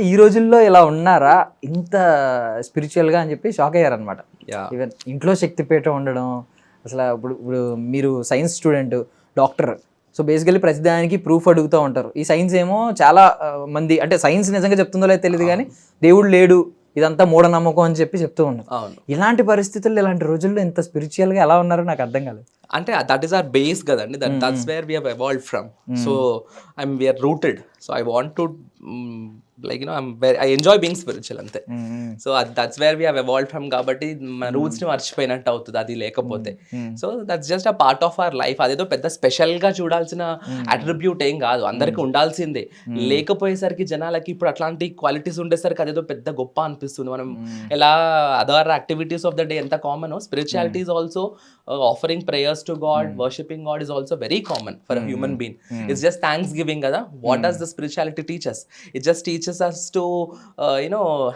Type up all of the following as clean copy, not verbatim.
ఈ రోజుల్లో ఇలా ఉన్నారా ఇంత స్పిరిచువల్గా అని చెప్పి షాక్ అయ్యారనమాట. ఈవెన్ ఇంట్లో శక్తిపీఠం ఉండడం, అసలు ఇప్పుడు ఇప్పుడు మీరు science student, doctor, so basically ప్రతిదానికి ప్రూఫ్ అడుగుతూ ఉంటారు. ఈ సైన్స్ ఏమో చాలా మంది అంటే సైన్స్ నిజంగా చెప్తుందో లేదో తెలియదు కానీ దేవుడు లేడు, ఇదంతా మూఢనమ్మకం అని చెప్పి చెప్తూ ఉన్నారు. ఇలాంటి పరిస్థితుల్లో ఇలాంటి రోజుల్లో ఇంత స్పిరిచువల్గా ఎలా ఉన్నారో నాకు అర్థం కాలేదు. అంటే దట్ ఈస్ అవర్ బేస్ కదండి, that's where we have evolved from. So we are rooted. So I want to like I enjoy being spiritual అంతే. So that's where we have evolved from. కాబట్టి మన రూట్స్ ని మర్చిపోయినట్టు అవుతుంది అది లేకపోతే. So that's just a part of our life. అదేదో పెద్ద స్పెషల్ గా చూడాల్సిన అట్రిబ్యూట్ ఏం కాదు, అందరికి ఉండాల్సిందే. లేకపోయేసరికి జనాలకి ఇప్పుడు అట్లాంటి క్వాలిటీస్ ఉండేసరికి అదేదో పెద్ద గొప్ప అనిపిస్తుంది. మనం ఎలా other activities of the day ఎంత common, spirituality is also offering prayers to God, worshipping God is also very common for a human being. It's just thanksgiving kada. What does the spirituality teach us? It just teaches us to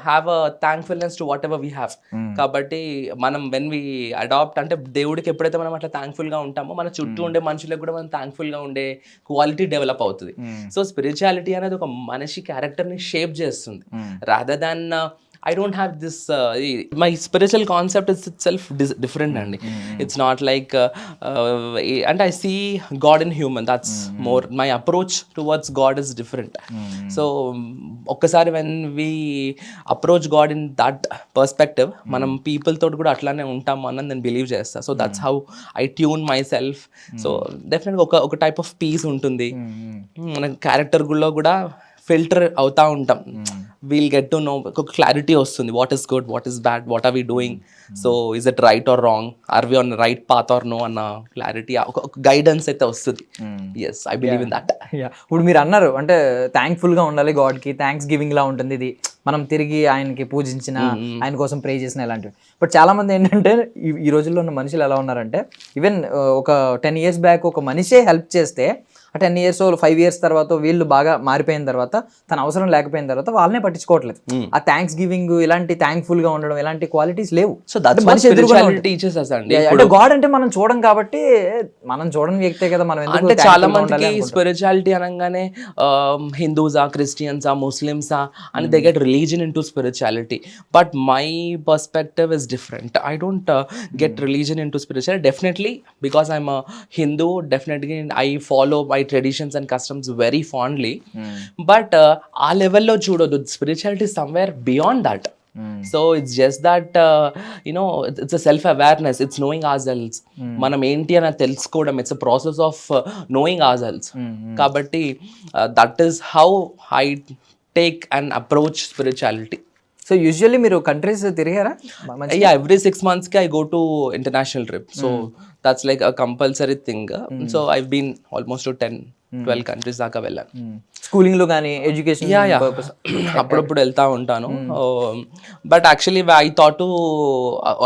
have a thankfulness to whatever we have. Kabatti manam when we adopt ante దేవుడికి ఎప్పుడైతే మనం అట్లా thankful గా ఉంటామో మన చుట్టూ ఉండే మనుషులకు కూడా మనం థ్యాంక్ఫుల్ గా ఉండే క్వాలిటీ డెవలప్ అవుతుంది. సో స్పిరిచువాలిటీ అనేది ఒక మనిషి క్యారెక్టర్ ని షేప్ చేస్తుంది. Rather than I don't have this my spiritual concept is itself different and it's not like and I see God in human. That's more my approach towards God is different. So okkasari when we approach God in that perspective manam people tho kuda atlane untam anani నేను believe చేస్తా. So that's how I tune my self. So డెఫినెట్గా ఒక type of piece ఉంటుంది. మన character గుల్లో కూడా filter అవుతా ఉంటాం. We'll get to know, ఒక క్లారిటీ వస్తుంది. What is good, what is bad, what are we doing, so is it right or wrong, or we on right path or no అన్న clarity, ఒక guidance అయితే వస్తుంది. Yes, I believe in that. ఇప్పుడు మీరు అన్నారు అంటే థ్యాంక్ఫుల్గా ఉండాలి, గాడ్కి థ్యాంక్స్ గివింగ్ లా ఉంటుంది ఇది, మనం తిరిగి ఆయనకి పూజించిన, ఆయన కోసం ప్రే చేసిన ఇలాంటివి. బట్ చాలా మంది ఏంటంటే ఈ రోజుల్లో ఉన్న మనుషులు ఎలా ఉన్నారంటే ఈవెన్ ఒక 10 years బ్యాక్ ఒక మనిషే హెల్ప్ చేస్తే ఆ 10 years 5 years తర్వాత వీళ్ళు బాగా మారిపోయిన తర్వాత తన అవసరం లేకపోయిన తర్వాత వాళ్ళనే పట్టించుకోవట్లేదు. ఆ థ్యాంక్స్ గివింగ్, ఇలాంటి థ్యాంక్ఫుల్ గా ఉండడం, ఇలాంటి క్వాలిటీస్ లేవు. So that's what spirituality teachers us అండి. అంటే గాడ్ అంటే మనం చూడం కాబట్టి, మనం చూడని వ్యక్తే కదా మనం. అంటే చాలా మందికి స్పిరిచువాలిటీ అనగానే హిందూసా, క్రిస్టియన్సా, ముస్లిమ్సా అని they get religion into spirituality. But my perspective is different. I don't get religion into spirituality. Definitely because I'm Hindu, definitely I follow my traditions and customs very fondly, but aa level lo chudodu. Spirituality is somewhere beyond that. So it's just that it's a self awareness, it's knowing ourselves. Manam enti ana telusukodam, it's a process of knowing ourselves. Kabatti that is how I take and approach spirituality. So usually మీరు countries తిరిగారా? Yeah, every 6 months ki I go to international trip. So that's like a compulsory thing. So I've been almost to 10-12 countries దాకా వెళ్ళాను. Schooling లో కానీ education అప్పుడప్పుడు వెళ్తా ఉంటాను. But actually I thought to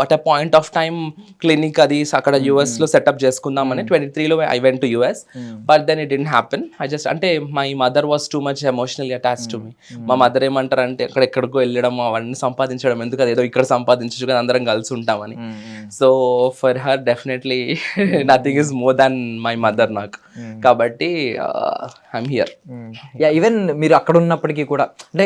at a point of time clinic అది అక్కడ US లో సెటప్ చేసుకుందామని 23లో I went to US. But then it didn't happen. I just అంటే my mother was too much emotionally attached to me. మా mother ఏమంటారు అంటే ఎక్కడెక్కడికో వెళ్ళడం, అవన్నీ సంపాదించడం ఎందుకు, అదేదో ఇక్కడ సంపాదించచ్చు కదా, అందరం కలిసి ఉంటామని. So for her definitely nothing is more than my mother నాకు. కాబట్టి ఐఎమ్ హియర్. ఈవెన్ మీరు అక్కడ ఉన్నప్పటికీ కూడా అంటే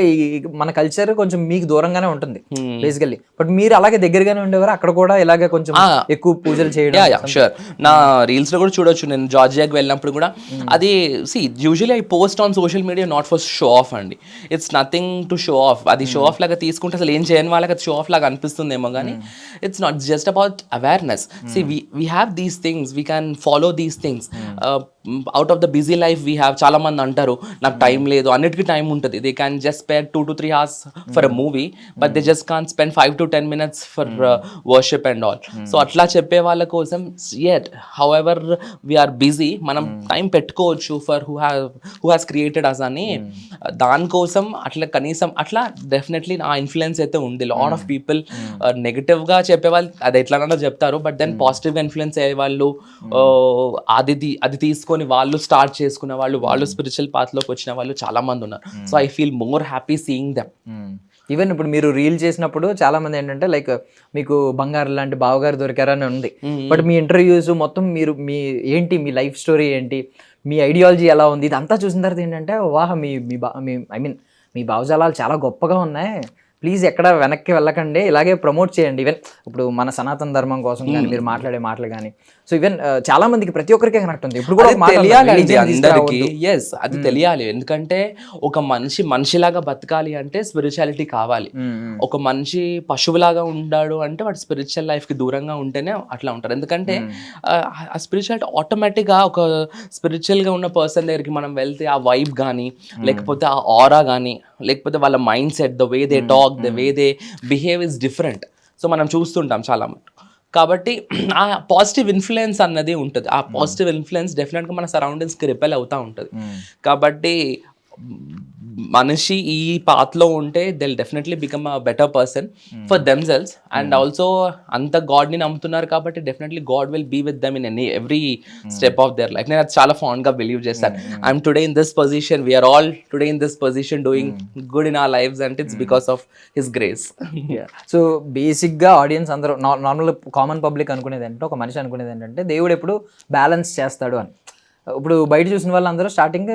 మన కల్చర్ కొంచెం మీకు దూరంగానే ఉంటుంది బేసికల్లీ, బట్ మీరు అలాగే దగ్గరగానే ఉండేవారు అక్కడ కూడా ఇలాగే కొంచెం ఎక్కువ పూజలు చేయడం. షూర్, నా రీల్స్ లో కూడా చూడొచ్చు. నేను జార్జియాకి వెళ్ళినప్పుడు కూడా అది usually I post on social media not for show off అండి. It's nothing to show off. అది షో ఆఫ్ లాగా తీసుకుంటే అసలు ఏం చేయని వాళ్ళకి అది షో ఆఫ్ లాగా అనిపిస్తుందేమో కానీ it's not just about awareness. We have these things, we can follow these things out of the busy life we have. చాలా మంది అంటారు నాకు టైం లేదు, అన్నిటికీ టైం ఉంటుంది. They can just spend 2 to 3 hours for a movie, but they just can spend 5 to 10 minutes for worship and all. So అట్లా చెప్పే వాళ్ళ కోసం yet however we are busy మనం టైం పెట్టుకోవచ్చు for who has created us అని. దానికోసం అట్లా కనీసం అట్లా డెఫినెట్లీ నా ఇన్ఫ్లుయెన్స్ అయితే ఉంది. లాట్ ఆఫ్ పీపుల్ నెగిటివ్గా చెప్పేవాళ్ళు అది ఎట్లనో చెప్తారు, బట్ దెన్ పాజిటివ్ ఇన్ఫ్లుయెన్స్ అయ్యే వాళ్ళు, అది తీసుకొని వాళ్ళు స్టార్ట్ చేసుకున్న వాళ్ళు స్పిరిచువల్ పాత్ లోకి వచ్చిన వాళ్ళు చాలా మంది ఉన్నారు. So I feel more happy seeing them. Even ఇప్పుడు మీరు రీల్ చేసినప్పుడు చాలా మంది ఏంటంటే లైక్ మీకు బంగారు లాంటి బావగారు దొరికారని ఉంది, బట్ మీ ఇంటర్వ్యూస్ మొత్తం మీరు మీ లైఫ్ స్టోరీ ఏంటి, మీ ఐడియాలజీ ఎలా ఉంది, ఇదంతా చూసిన తర్వాత ఏంటంటే వాహ్ మీ ఐ మీన్ మీ భావజాలాలు చాలా గొప్పగా ఉన్నాయి, ప్లీజ్ ఎక్కడ వెనక్కి వెళ్ళకండి, ఇలాగే ప్రమోట్ చేయండి. ఈవెన్ ఇప్పుడు మన సనాతన ధర్మం కోసం కానీ మీరు మాట్లాడే మాటలు కానీ, సో ఈవెన్ చాలా మందికి ప్రతి ఒక్కరికి కనెక్ట్ ఉంది. ఇప్పుడు కూడా తెలియాలి అందరికి, ఎస్ అది తెలియాలి. ఎందుకంటే ఒక మనిషిలాగా బతకాలి అంటే స్పిరిచువాలిటీ కావాలి. ఒక మనిషి పశువులాగా ఉండాడు అంటే వాడు స్పిరిచువల్ లైఫ్ కి దూరంగా ఉంటేనే అట్లా ఉంటారు. ఎందుకంటే ఆ స్పిరిచువాలిటీ ఆటోమేటిక్ గా ఒక స్పిరిచువల్ గా ఉన్న పర్సన్ దగ్గరికి మనం వెళ్తే ఆ వైబ్ కానీ, లేకపోతే ఆ ఆరా కానీ, లేకపోతే వాళ్ళ mind set, the way they talk, the way they behave is different. So మనం చూస్తుంటాం చాలా మటుకు. కాబట్టి ఆ పాజిటివ్ ఇన్ఫ్లుయెన్స్ అన్నది ఉంటుంది. ఆ పాజిటివ్ ఇన్ఫ్లుయెన్స్ డెఫినెట్గా మన సరౌండింగ్స్కి రిపెల్ అవుతూ ఉంటుంది. కాబట్టి మనిషి ఈ పాత్లో ఉంటే they'll definitely become a better person for themselves. And also అంత గాడ్ని నమ్ముతున్నారు కాబట్టి definitely God will be with them in every step of their life. నేను అది చాలా ఫాండ్గా బిలీవ్ చేస్తాను. I'm today in this position, we are all today in this position doing good in our lives and it's because of his grace. So బేసిక్గా audience అందరూ normal common public అనుకునేది ఏంటంటే, ఒక మనిషి అనుకునేది ఏంటంటే దేవుడు ఎప్పుడు బ్యాలెన్స్ చేస్తాడు అని. ఇప్పుడు బయట చూసిన వాళ్ళందరూ స్టార్టింగ్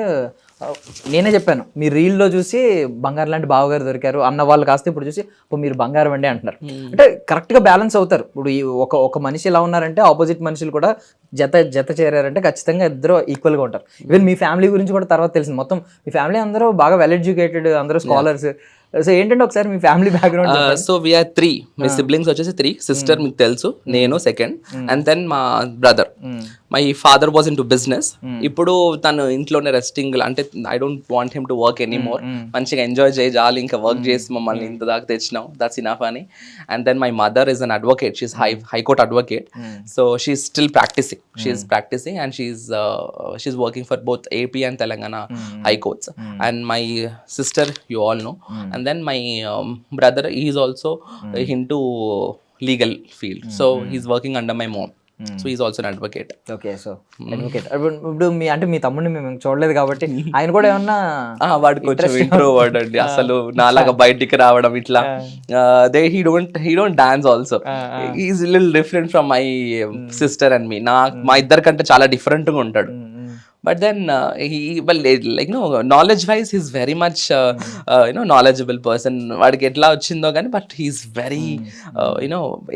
నేనే చెప్పాను, మీ రీల్లో చూసి బంగారు లాంటి బావగారు దొరికారు అన్న వాళ్ళు కాస్త ఇప్పుడు చూసి మీరు బంగారం అండి అంటున్నారు. అంటే కరెక్ట్గా బ్యాలెన్స్ అవుతారు. ఇప్పుడు ఈ ఒక మనిషి ఎలా ఉన్నారంటే ఆపోజిట్ మనుషులు కూడా జత చేరారంటే ఖచ్చితంగా ఇద్దరు ఈక్వల్గా ఉంటారు. ఈవెన్ మీ ఫ్యామిలీ గురించి కూడా తర్వాత తెలిసింది. మొత్తం మీ ఫ్యామిలీ అందరూ బాగా వెల్ ఎడ్యుకేటెడ్, అందరూ స్కాలర్స్. సో ఏంటంటే ఒకసారి మీ ఫ్యామిలీ బ్యాక్గ్రౌండ్. సో వీఆర్ 3, మీ సిబ్లింగ్స్ వచ్చేసి 3, సిస్టర్ మీకు తెలుసు, నేను సెకండ్, అండ్ దెన్ మా బ్రదర్. My father was in to business. ఇప్పుడు తను ఇంట్లోనే రెస్టింగ్, అంటే I don't want him to work anymore. మంచిగా ఎంజాయ్ చేయాలి, ఇంకా వర్క్ చేసి మమ్మల్ని ఇంత దాకా తెచ్చినాం, దట్స్ ఇనఫ్ అని. And then my mother is an advocate, she's high court advocate. So she's still practising and she's working for both AP and Telangana high courts. And my sister, you all know. And then my brother, he is also into legal field, so he's working under my mom. So is also advocate. Okay, so advocate. ఇప్పుడు మీ తమ్ముడిని మేము చూడలేదు కాబట్టి ఆయన కూడా ఏమన్నా వాడికి కొంచెం ఇంట్రోవర్ట్ అండి, అసలు నాలాగా బయటికి రావడం ఇట్లా. he don't dance also. He's a little different from my sister and me. మా ఇద్దరి కంటే చాలా డిఫరెంట్ గా ఉంటాడు. But then knowledge wise he's very much knowledgeable person. వాడికి ఎట్లా వచ్చిందో కానీ బట్ హీస్ వెరీ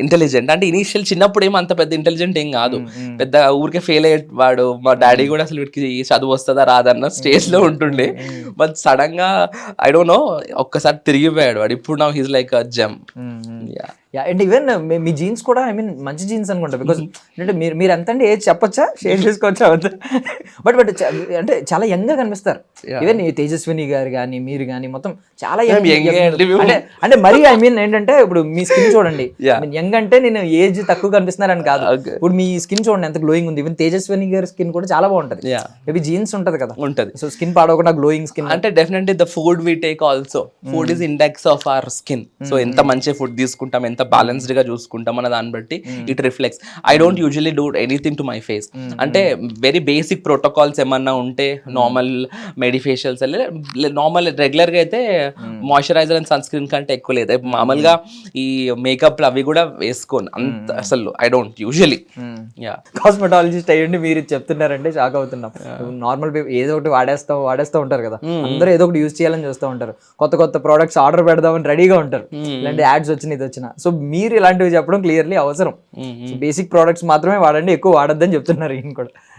ఇంటెలిజెంట్. అంటే ఇనీషియల్ చిన్నప్పుడు ఏమో అంత పెద్ద ఇంటెలిజెంట్ ఏం కాదు, పెద్ద ఊరికే ఫెయిల్ అయ్యేవాడు. మా డాడీ కూడా అసలు వీడికి చదువు వస్తుందా రాదన్న స్టేజ్ లో ఉంటుండే. బట్ సడన్ గా ఐ డోంట్ నో ఒక్కసారి తిరిగిపోయాడు వాడు. ఇప్పుడు నా he's like a gem. And even me jeans కూడా ఐ మీన్ మంచి జీన్స్ అనుకుంటా. బికాస్ అంటే మీరు ఎంత అంటే ఏజ్ చెప్పొచ్చా, షేర్ చేసుకోవచ్చా? బట్ అంటే చాలా యంగ్ గా కనిపిస్తారు. ఈవెన్ తేజస్విని గారు కానీ మీరు కానీ మొత్తం చాలా అంటే మరీ ఐ మీన్ ఏంటంటే ఇప్పుడు మీ స్కిన్ చూడండి, యంగ్ అంటే నేను ఏజ్ తక్కువ కనిపిస్తున్నారని కాదు. ఇప్పుడు మీ స్కిన్ చూడండి ఎంత గ్లోయింగ్ ఉంది. ఈవెన్ తేజస్విని గారి స్కిన్ కూడా చాలా బాగుంటది. మేబీ జీన్స్ ఉంటది కదా, ఉంటది. సో స్కిన్ పాడవకుండా గ్లోయింగ్ స్కిన్. అంటే definitely the food we take also, food is index of our skin. So ఎంత మంచి ఫుడ్ తీసుకుంటాం, ఎంత బ్యాలెన్స్డ్ గా చూసుకుంటాం అన్న దాన్ని బట్టి it reflects. I don't usually do anything to my face. అంటే వెరీ బేసిక్ ప్రోటోకాల్స్ ఏమన్నా ఉంటే నార్మల్ మెడిఫేషియల్స్, నార్మల్ రెగ్యులర్ గా అయితే మాయిశ్చరైజర్ అండ్ సన్ స్క్రీన్ కంటే ఎక్కువ లేదు. మామూలుగా ఈ మేకప్ అవి కూడా వేసుకోను అంత అసలు. I don't usually. కాస్మెటాలజిస్ట్ అయ్యండి మీరు చెప్తున్నారంటే షాక్ అవుతున్నాం. నార్మల్ ఏదో ఒకటి వాడేస్తూ ఉంటారు కదా, అందరూ ఏదో ఒకటి యూజ్ చేయాలని చూస్తూ ఉంటారు. కొత్త ప్రోడక్ట్స్ ఆర్డర్ పెడదామని రెడీగా ఉంటారు, ఇలాంటి యాడ్స్ వచ్చిన ఇది వచ్చిన. సో మీరు ఇలాంటివి చెప్పడం క్లియర్లీ అవసరం. బేసిక్ ప్రోడక్ట్స్ మాత్రమే వాడండి, ఎక్కువ వాడొద్దని చెప్తున్నారు ఈయన కూడా.